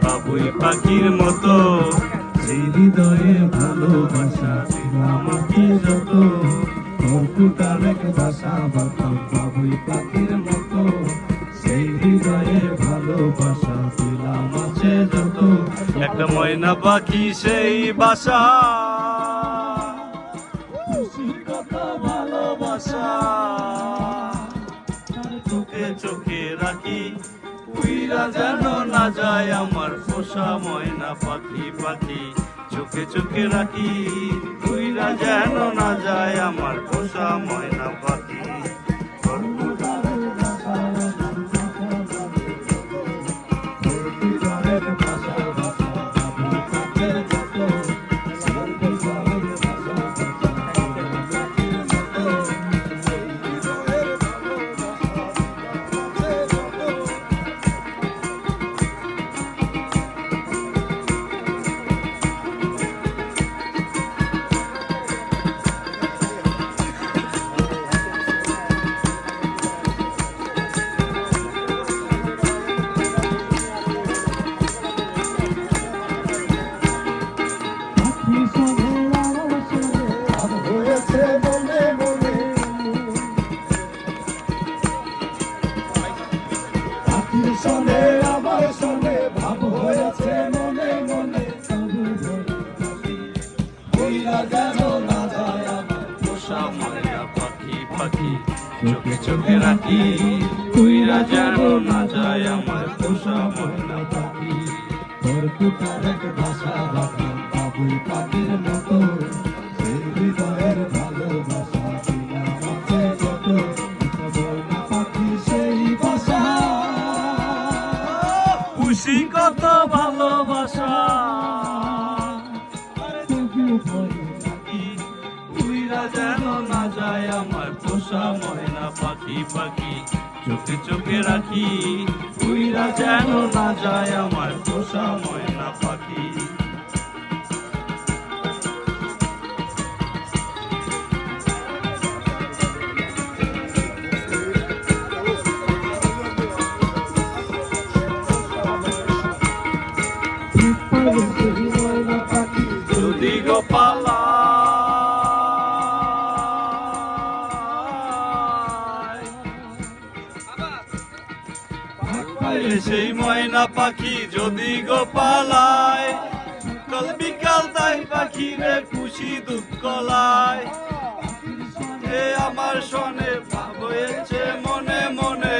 বাবুই পাখির মতো সেই হৃদয়ে ভালোবাসা আমাকে যত কর্কুটার এক বাসা বাতাম বাবুই পাখির মতো সেই হৃদয়ে ভালোবাসা দিলাম আছে যত একটা ময়না পাখি সেই বাসা কত ভালোবাসা চোখে চোখে রাখি উইরা যেন না যায় আমার পোষা ময়না পাখি পাখি চোখে চোখে রাখি উইরা যেন না যায় আমার পোষা ময়না পাখি শোনে আমার শোনে ভাব হয়েছে মনে মনে উইরা যেন না যায় আমার পোষা ময়না পাখি পাখি চোখে চোখে রাখি উইরা যেন না যায় আমার পোষা ময়না পাখি কর্কুটার এক ভাষা বাতাম বাবুই পাখির মতো সেই হৃদয়ের ভালোবাসা দিলাম আছে যত ময়না পাখি সেই ভাষা খুশি কত ভালোবাসা উইরা যেন না যায় আমার পোষা ময়না পাখি পাখি চোখে চোখে রাখি উইরা যেন না যায় আমার পোষা ময়না পাখি যদি গোপালা সেই ময়না পাখি যদি গোপালায় কাল বিকাল তাই পাখি রে খুশি দুঃখ লাই এ আমার শোনে ভাব হয়েছে মনে মনে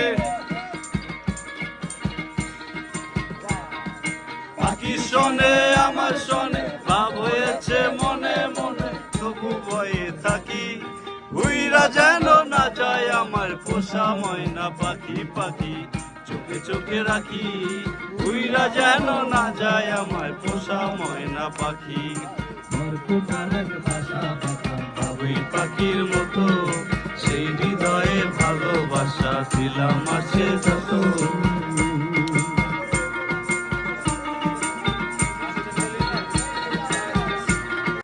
পাখি শোনে আমার শোনে ভাব হয়েছে মনে মনে তবু ভয়ে থাকি উইরা যেন না যায় আমার পোষা ময়না পাখি পাখি চোখে চোখে রাখি উইরা যেন না যায় আমার পোষা ময়না পাখি বাবুই পাখির মতো সেই হৃদয়ে ভালোবাসা দিলাম আছে যত